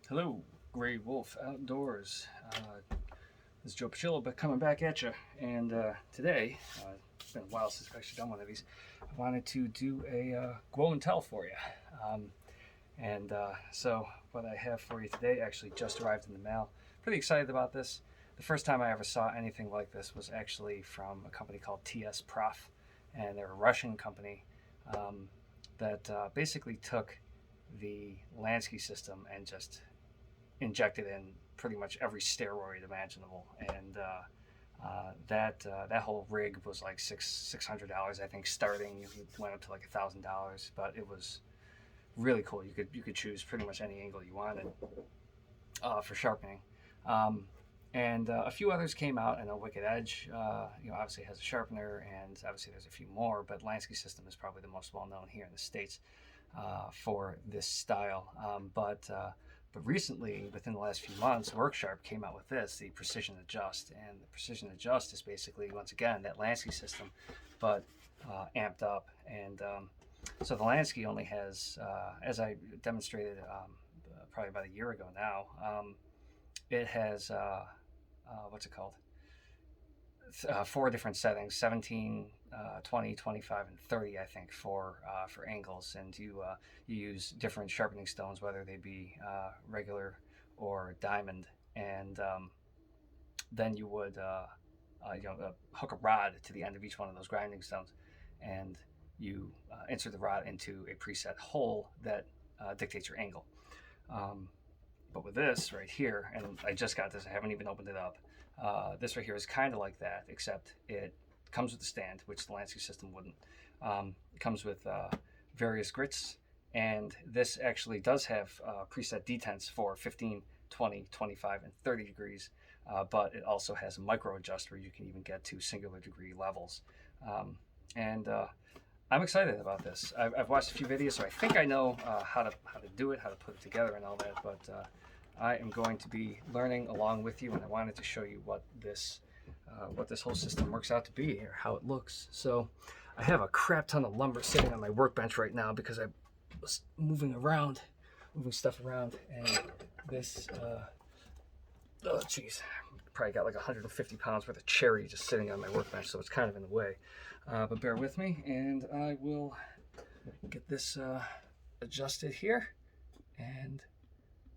Hello, Gray Wolf Outdoors. This is Joe Pachillo, but coming back at you. And today, it's been a while since I've actually done one of these. I wanted to do a glow and tell for you. Um, so, what I have for you today actually just arrived in the mail. Pretty excited about this. The first time I ever saw anything like this was actually from a company called TS Prof, and they're a Russian company that basically took the Lansky system and just injected in pretty much every steroid imaginable, and that whole rig was like $600, I think, starting. It went up to like $1,000, but it was really cool. You could choose pretty much any angle you wanted for sharpening. Um, and a few others came out. I know Wicked Edge, obviously has a sharpener, and obviously there's a few more. But Lansky System is probably the most well known here in the states for this style. But recently, within the last few months, WorkSharp came out with this, the Precision Adjust. And the Precision Adjust is basically, once again, that Lansky system, but amped up. And so the Lansky only has, as I demonstrated probably about a year ago now, it has, what's it called? Four different settings: 17, 20, 25, and 30, I think, for angles. And you use different sharpening stones, whether they be regular or diamond. And then you would hook a rod to the end of each one of those grinding stones, and you insert the rod into a preset hole that dictates your angle. Um, but with this right here, and I just got this, I haven't even opened it up. This right here is kind of like that, except it comes with a stand, which the Lansky system wouldn't. It comes with various grits, and this actually does have preset detents for 15, 20, 25, and 30 degrees, but it also has a micro adjust where you can even get to singular degree levels. And I'm excited about this. I've watched a few videos, so I think I know how to do it, how to put it together, and all that. But I am going to be learning along with you, and I wanted to show you what this whole system works out to be, or how it looks. So I have a crap ton of lumber sitting on my workbench right now because I was moving stuff around, and this oh geez, probably got like 150 pounds worth of cherry just sitting on my workbench, so it's kind of in the way. But bear with me, and I will get this adjusted here, and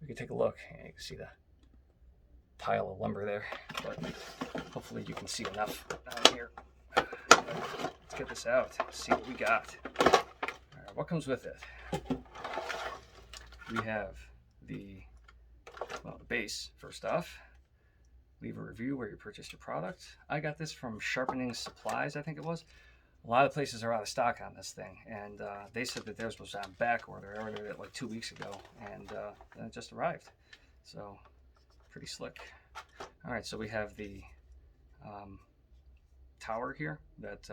we can take a look. And you can see the pile of lumber there, but hopefully you can see enough down here. Let's get this out, see what we got. All right, what comes with it? We have the base, first off. Leave a review where you purchased your product. I got this from Sharpening Supplies, I think it was. A lot of places are out of stock on this thing, and they said that theirs was on back order. I ordered it like 2 weeks ago, and it just arrived. So, pretty slick. All right, so we have the tower here that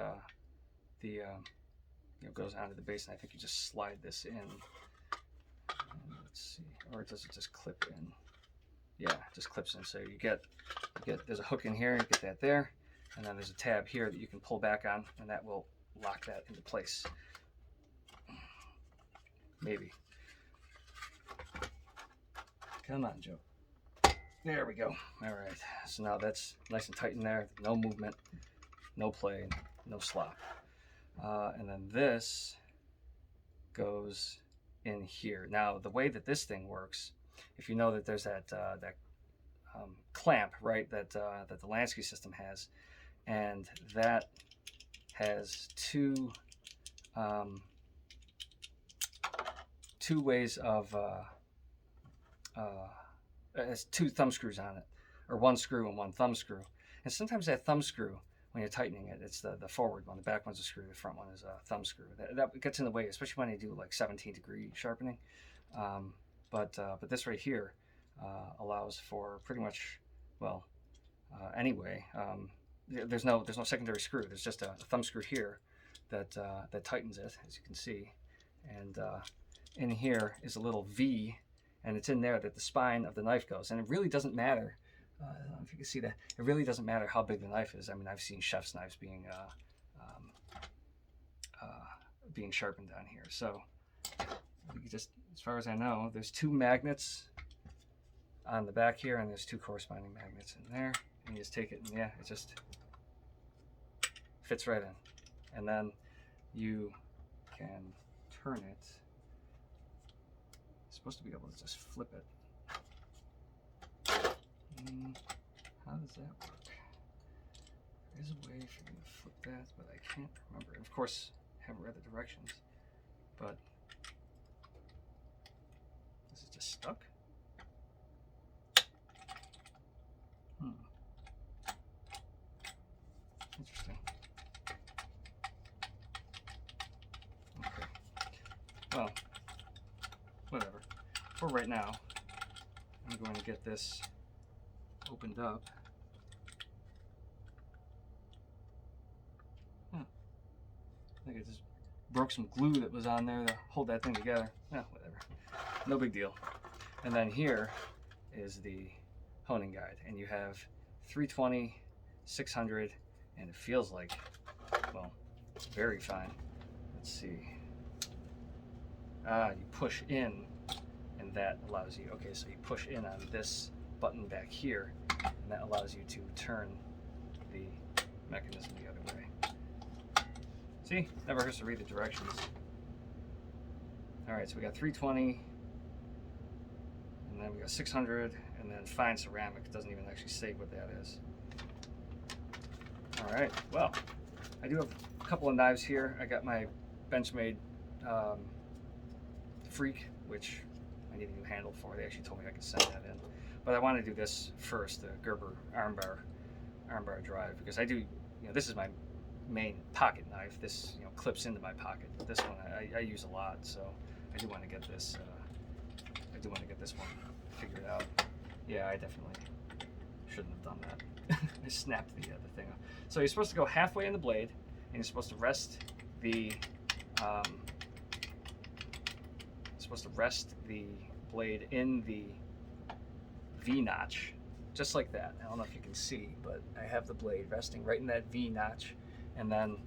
goes onto the base, and I think you just slide this in. And let's see, or does it just clip in? Yeah, it just clips in. So you get there's a hook in here, you get that there, and then there's a tab here that you can pull back on, and that will lock that into place. Maybe. Come on, Joe. There we go. All right. So now that's nice and tight in there. No movement, no play, no slop. And then this goes in here. Now, the way that this thing works, if you know that there's that clamp, right, that the Lansky system has, and that has two ways of it has two thumb screws on it, or one screw and one thumb screw. And sometimes that thumb screw, when you're tightening it, it's the forward one. The back one's a screw. The front one is a thumb screw. That gets in the way, especially when you do like 17-degree sharpening. But this right here allows for pretty much, well, anyway. There's no secondary screw. There's just a thumb screw here that tightens it, as you can see. And in here is a little V, and it's in there that the spine of the knife goes. And it really doesn't matter. I don't know if you can see that. It really doesn't matter how big the knife is. I mean, I've seen chef's knives being sharpened on here. So you just, as far as I know, there's two magnets on the back here, and there's 2 corresponding magnets in there. And you just take it, and yeah, it just fits right in. And then you can turn it. You're supposed to be able to just flip it. How does that work? There's a way for me to flip that, but I can't remember. And of course, I haven't read the directions. But is it just stuck? Interesting. Okay. Well, whatever. For right now, I'm going to get this opened up. I think I just broke some glue that was on there to hold that thing together. Whatever. No big deal. And then here is the honing guide, and you have 320, 600, and it feels like, well, it's very fine. Let's see. You push in, and that allows you, okay, so you push in on this button back here, and that allows you to turn the mechanism the other way. See, never hurts to read the directions. All right, so we got 320, and then we got 600, and then fine ceramic. It doesn't even actually say what that is. All right, well, I do have a couple of knives here. I got my Benchmade Freak, which I need a new handle for. They actually told me I could send that in. But I want to do this first, the Gerber armbar drive, because I do, you know, this is my main pocket knife. This, you know, clips into my pocket. But this one I use a lot, so I do want to get this. I do want to get this one figured out. Yeah, I definitely shouldn't have done that. I snapped the thing off. So you're supposed to go halfway in the blade, and you're supposed to rest the blade in the V notch, just like that. I don't know if you can see, but I have the blade resting right in that V notch, and then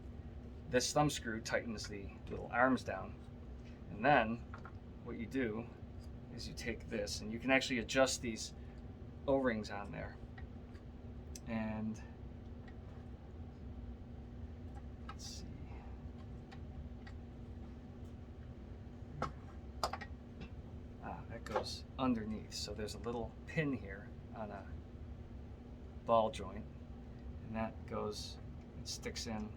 this thumb screw tightens the little arms down. And then what you do is you take this, and you can actually adjust these O-rings on there. And let's see. That goes underneath. So there's a little pin here on a ball joint, and that goes, it sticks in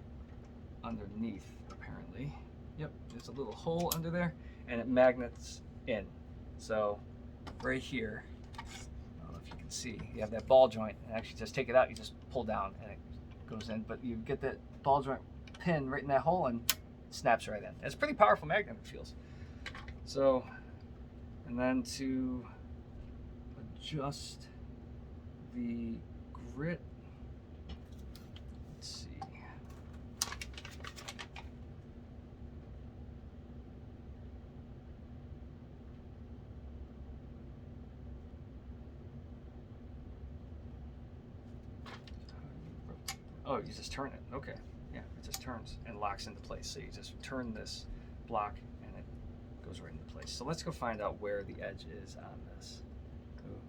underneath apparently. Yep, there's a little hole under there, and it magnets in. So right here, I don't know if you can see, you have that ball joint, and actually just take it out, you just pull down and it goes in, but you get that ball joint pin right in that hole and it snaps right in. It's a pretty powerful magnet, it feels. So, and then to adjust the grit, let's see. Oh, you just turn it. Okay. Yeah, it just turns and locks into place. So you just turn this block and it goes right into place. So let's go find out where the edge is on this. Ooh,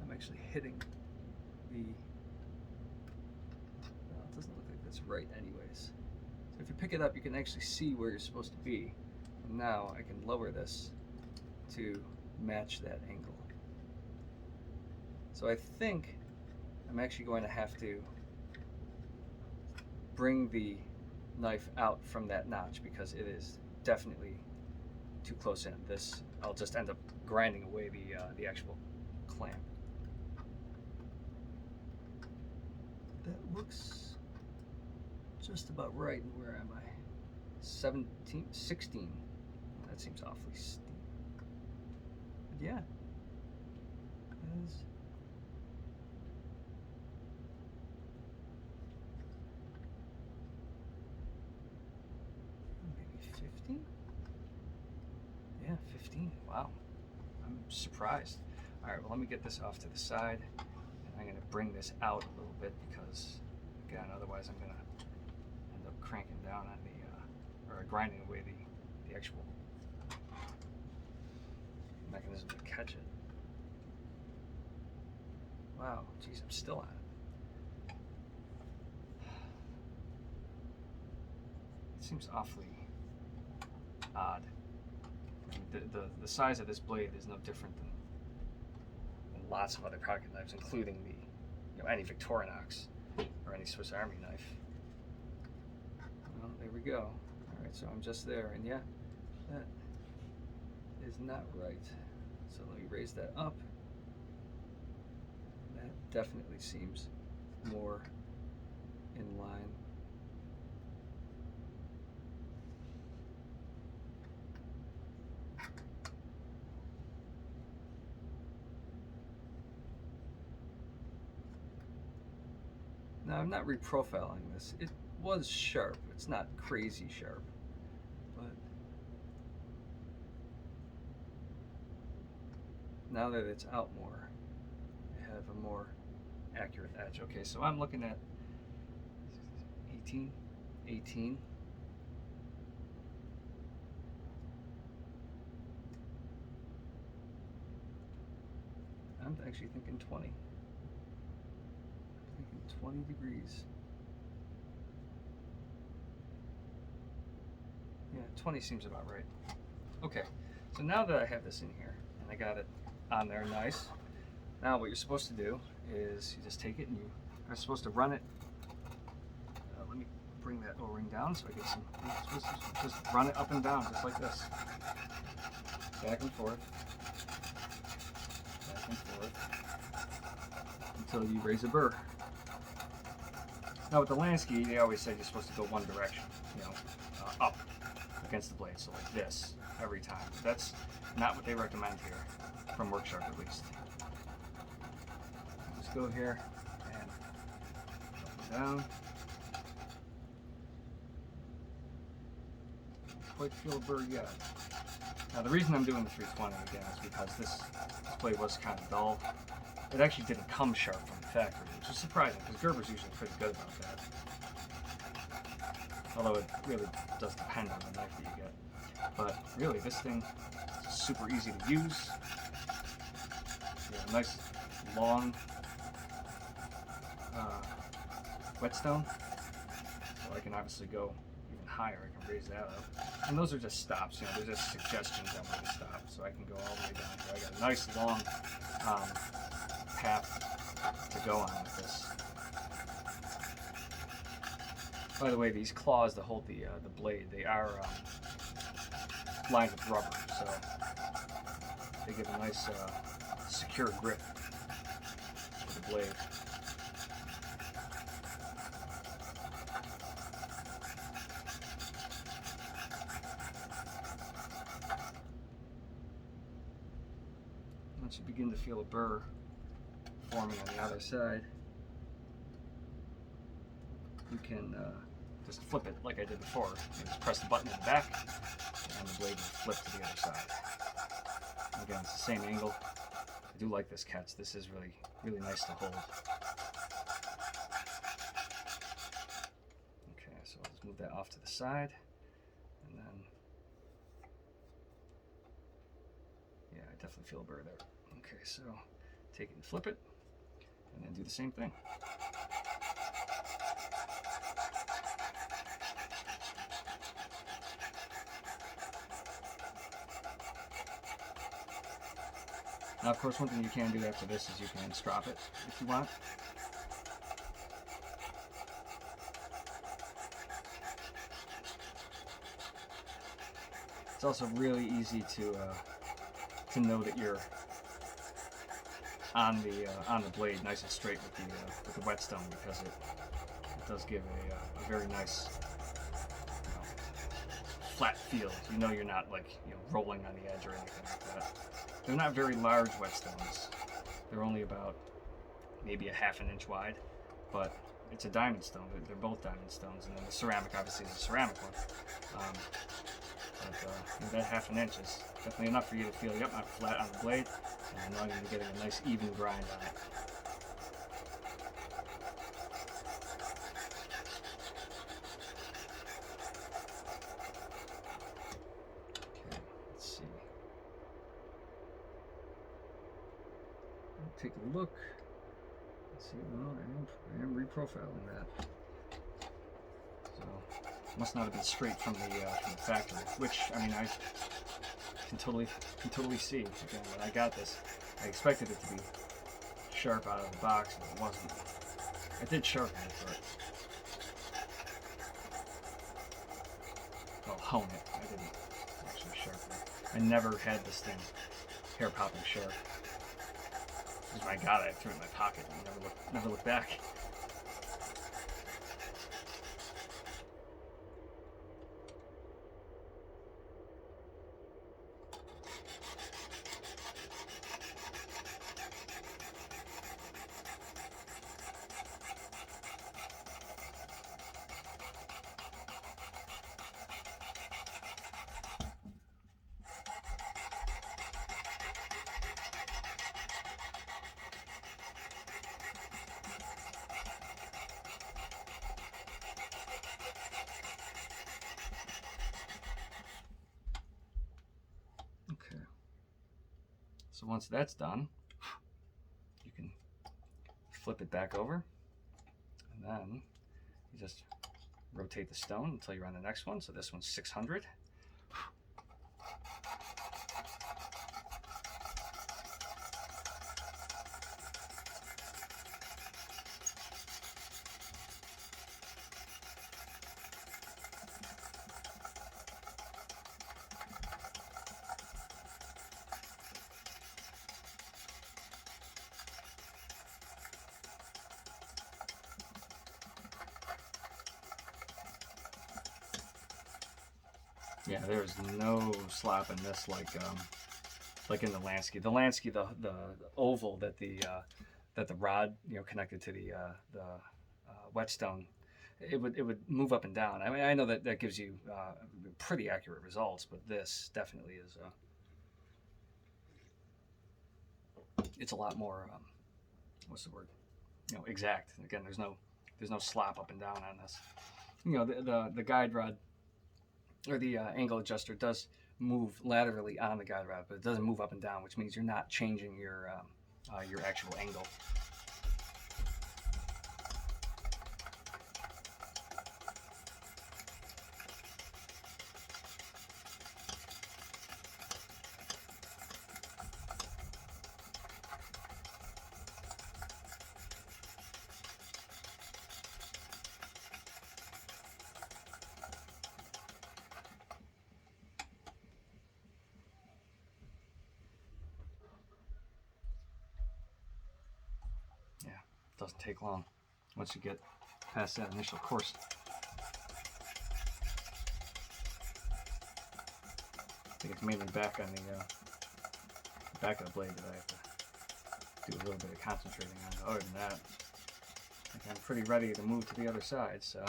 I'm actually hitting the, well, it doesn't look like that's right anyways. So if you pick it up, you can actually see where you're supposed to be. And now I can lower this to match that angle. So I think I'm actually going to have to bring the knife out from that notch because it is definitely too close in. This, I'll just end up grinding away the actual clamp. That looks just about right. Where am I? 17, 16. That seems awfully steep. But yeah. That is. Maybe 15? Yeah, 15. Wow. I'm surprised. All right, well, let me get this off to the side. And I'm going to bring this out a little bit because, again, otherwise I'm going to end up cranking down on the, or grinding away the actual mechanism to catch it. Wow, geez, I'm still on it. It seems awfully odd. I mean, the size of this blade is no different than lots of other pocket knives, including any Victorinox or any Swiss Army knife. Well, there we go. All right, so I'm just there, and yeah, that is not right. So let me raise that up. That definitely seems more in line. Now, I'm not reprofiling this. It was sharp. It's not crazy sharp, but now that it's out more, I have a more accurate edge. Okay, so I'm looking at 18. I'm actually thinking 20. 20 degrees. Yeah, 20 seems about right. Okay, so now that I have this in here and I got it on there nice, now what you're supposed to do is you just take it and you are supposed to run it. Let me bring that O-ring down so I get some. You're supposed to just run it up and down just like this. Back and forth. Back and forth. Until you raise a burr. Now with the Lansky, they always say you're supposed to go one direction, up against the blade, so like this every time. But that's not what they recommend here, from Worksharp at least. Just go here and up and down. Don't quite feel a burr yet. Now the reason I'm doing the 320 again is because this blade was kind of dull. It actually didn't come sharp from the factory, which is surprising because Gerber's usually pretty good about that. Although it really does depend on the knife that you get. But really, this thing is super easy to use. You have a nice long whetstone, so I can obviously go even higher. I can raise that up. And those are just stops. They're just suggestions on where to stop. So I can go all the way down here. I got a nice long path to go on with this. By the way, these claws that hold the blade, they are lined with rubber, so they give a nice secure grip to the blade. Once you begin to feel a burr forming on the other side, you can just flip it like I did before. You just press the button in the back and the blade will flip to the other side. Again, it's the same angle. I do like this catch. This is really, really nice to hold. Okay, so I'll just move that off to the side, and then, yeah, I definitely feel a burr there. Okay, so take it and flip it, and then do the same thing. Now, of course, one thing you can do after this is you can strop it if you want. It's also really easy to know that you're on the blade, nice and straight with the whetstone, because it does give a very nice flat feel. You're not rolling on the edge or anything like that. They're not very large whetstones. They're only about maybe a half an inch wide, but it's a diamond stone. They're both diamond stones, and then the ceramic obviously is a ceramic one. But that half an inch is definitely enough for you to feel, yep, I'm flat on the blade, and now you're getting a nice even grind on it. Okay, let's see. Take a look. See, well, I am reprofiling that. So, must not have been straight from the factory, which, I mean, I can totally see. Again, when I got this, I expected it to be sharp out of the box, but it wasn't. I did sharpen it, but hone it. I didn't actually sharpen it. I never had this thing hair popping sharp. Because when I got it, I threw it in my pocket and never looked back. Okay. So once that's done, you can flip it back over, and then you just rotate the stone until you're on the next one. So this one's 600. Yeah, there's no slap in this like in the Lansky. The Lansky, the oval that the rod connected to the whetstone, it would move up and down. I mean, I know that gives you pretty accurate results, but this definitely is. It's a lot more. What's the word? Exact. Again, there's no slap up and down on this. The guide rod or the angle adjuster does move laterally on the guide rod, but it doesn't move up and down, which means you're not changing your actual angle. Doesn't take long once you get past that initial course. I think it's mainly back on the back of the blade that I have to do a little bit of concentrating on. Other than that, I think I'm pretty ready to move to the other side. So.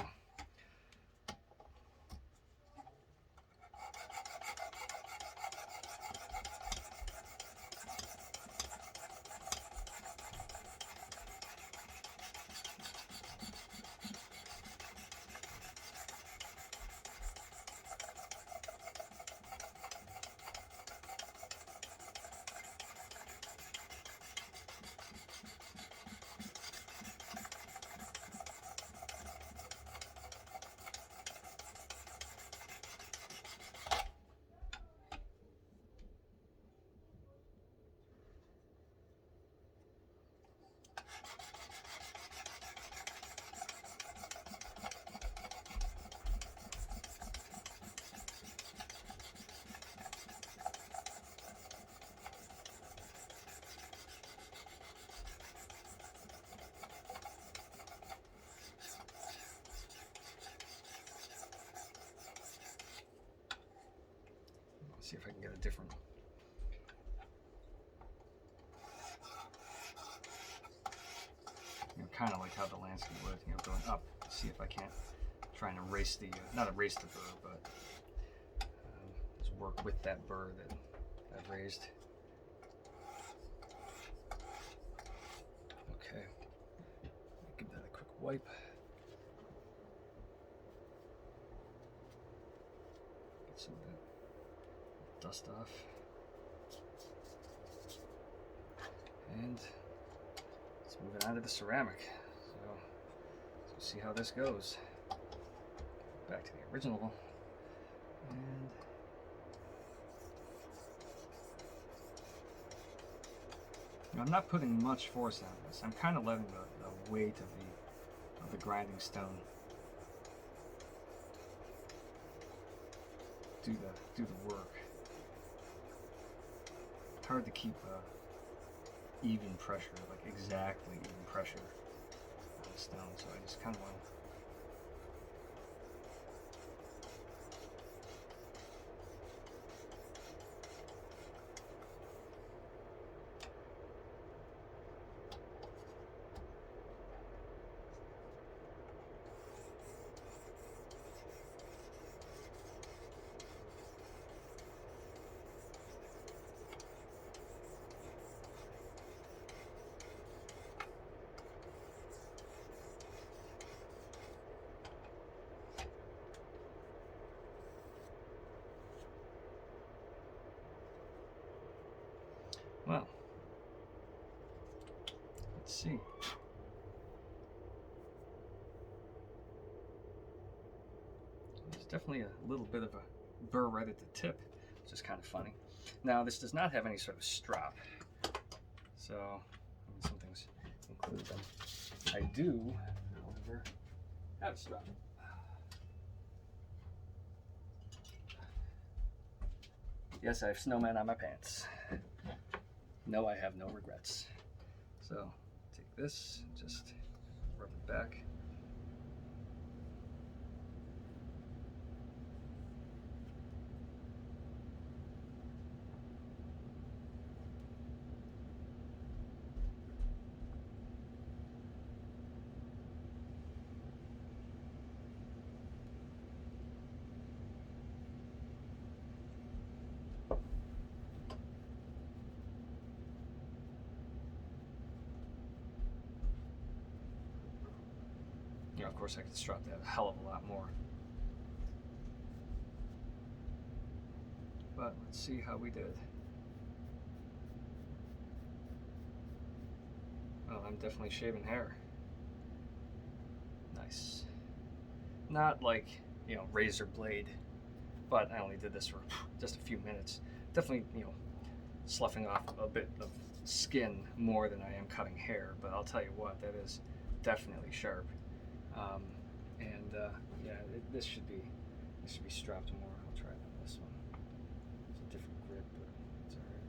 See if I can get a different. Kind of like how the Lansky would, going up. See if I can't try and erase the, not erase the burr, but just work with that burr that I've raised. Okay, give that a quick wipe. Get some of that dust off. And let's moving on to the ceramic. So let's see how this goes. Back to the original. And I'm not putting much force on this. I'm kind of letting the weight of the grinding stone do the work. It's hard to keep even pressure, like exactly even pressure on the stone, so I just kind of want to. Well, let's see. There's definitely a little bit of a burr right at the tip, which is kind of funny. Now, this does not have any sort of strop, so some things include them. I do, however, have a strop. Yes, I have snowmen on my pants. No, I have no regrets. So take this, just rub it back. You know, of course, I could strop that a hell of a lot more. But let's see how we did. Well, I'm definitely shaving hair. Nice. Not like, you know, razor blade, but I only did this for just a few minutes. Definitely, you know, sloughing off a bit of skin more than I am cutting hair, but I'll tell you what, that is definitely sharp. Yeah, this should be strapped more. I'll try it on this one. It's a different grip, but it's all right.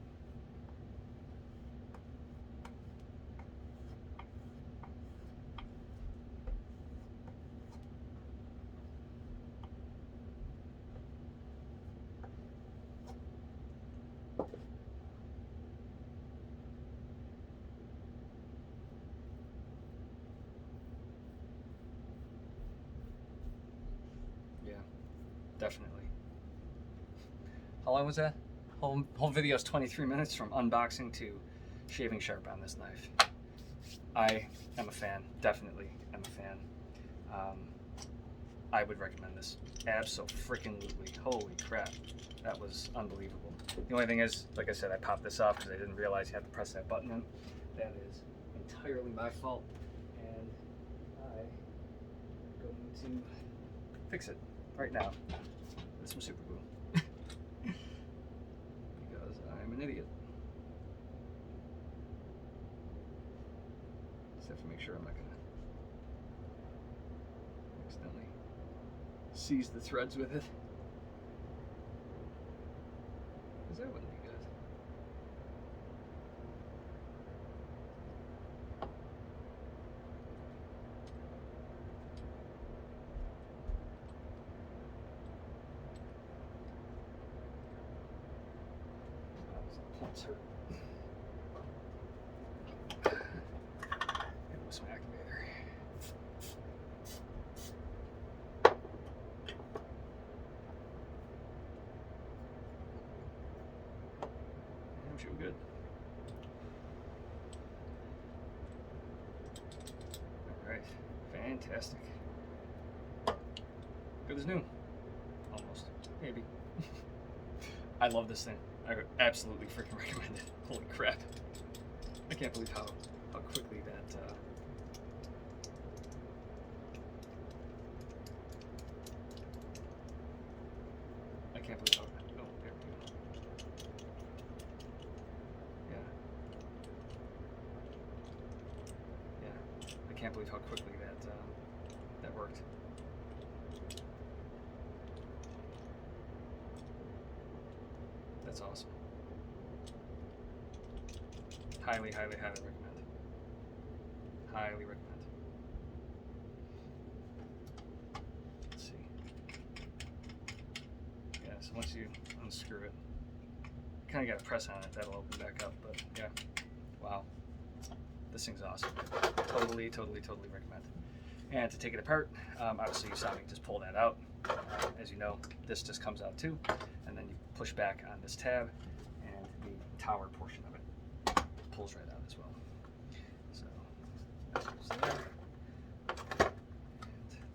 Yeah, definitely. How long was that? Whole video is 23 minutes from unboxing to shaving sharp on this knife. I am a fan, definitely am a fan. I would recommend this. Abso-freaking-lutely. Holy crap, that was unbelievable. The only thing is, like I said, I popped this off because I didn't realize you had to press that button in. That is entirely my fault, and I'm going to fix it right now with some super glue because I'm an idiot. Just have to make sure I'm not gonna accidentally seize the threads with it, because that wouldn't be good. Pumps hurt. It was some activator. I'm sure good. All right, fantastic. Good as new, almost, maybe. I love this thing. I would absolutely freaking recommend it. Holy crap. I can't believe how how quickly that I can't believe how, oh, there we go. Yeah. Yeah. I can't believe how quickly that worked. That's awesome. Highly, highly, highly recommend. Highly recommend. Let's see. Yeah, so once you unscrew it, you kind of got to press on it. That'll open back up. But yeah, wow. This thing's awesome. Totally, totally, totally recommend. And to take it apart, obviously you saw me just pull that out. As you know, this just comes out too. And then you push back on this tab, and the tower portion of it pulls right out as well. So that goes there, and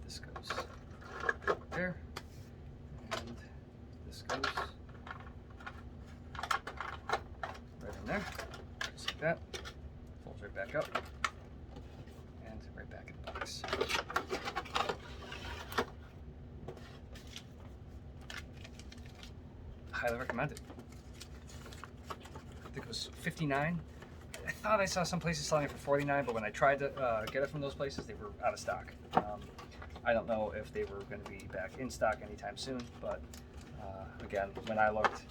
this goes there, and this goes right in there, just like that. Folds right back up, and right back in the box. Highly recommend it. I think it was $59. I thought I saw some places selling it for $49, but when I tried to get it from those places, they were out of stock. I don't know if they were going to be back in stock anytime soon, but again, when I looked,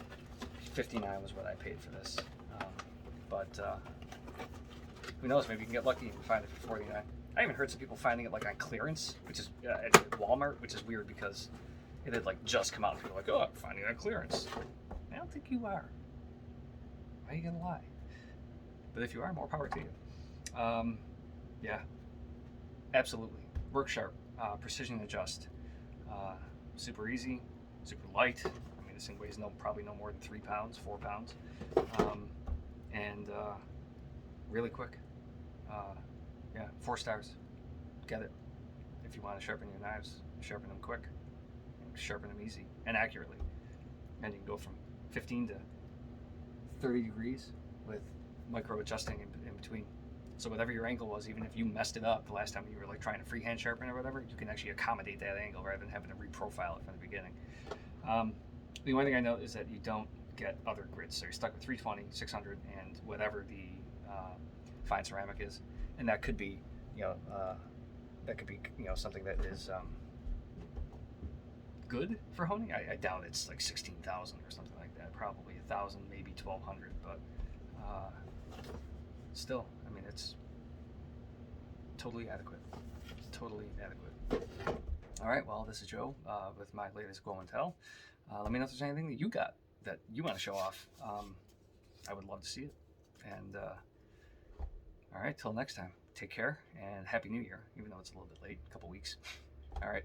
$59 was what I paid for this. But who knows? Maybe you can get lucky and find it for $49. I even heard some people finding it like on clearance, which is at Walmart, which is weird because it had like just come out and people were like, oh, I'm finding it on clearance. I don't think you are. Why are you gonna lie? But if you are, more power to you. Yeah, absolutely. Work sharp, precision adjust, super easy, super light. I mean, this thing weighs probably no more than 3 pounds, 4 pounds, and really quick. Yeah, 4 stars. Get it. If you want to sharpen your knives, sharpen them quick, sharpen them easy and accurately, and you can go from 15 to 30 degrees with micro adjusting in between. So whatever your angle was, even if you messed it up the last time you were like trying to freehand sharpen or whatever, you can actually accommodate that angle rather than having to reprofile it from the beginning. The only thing I know is that you don't get other grits, so you're stuck with 320, 600, and whatever the fine ceramic is, and that could be, something that is good for honing. I doubt it's like 16,000 or something like that. Probably 1,000, maybe 1,200, but still, I mean, it's totally adequate. Totally adequate. All right, well, this is Joe with my latest Glow and Tell. Let me know if there's anything that you got that you want to show off. I would love to see it. And all right, till next time, take care and Happy New Year, even though it's a little bit late, a couple weeks. All right.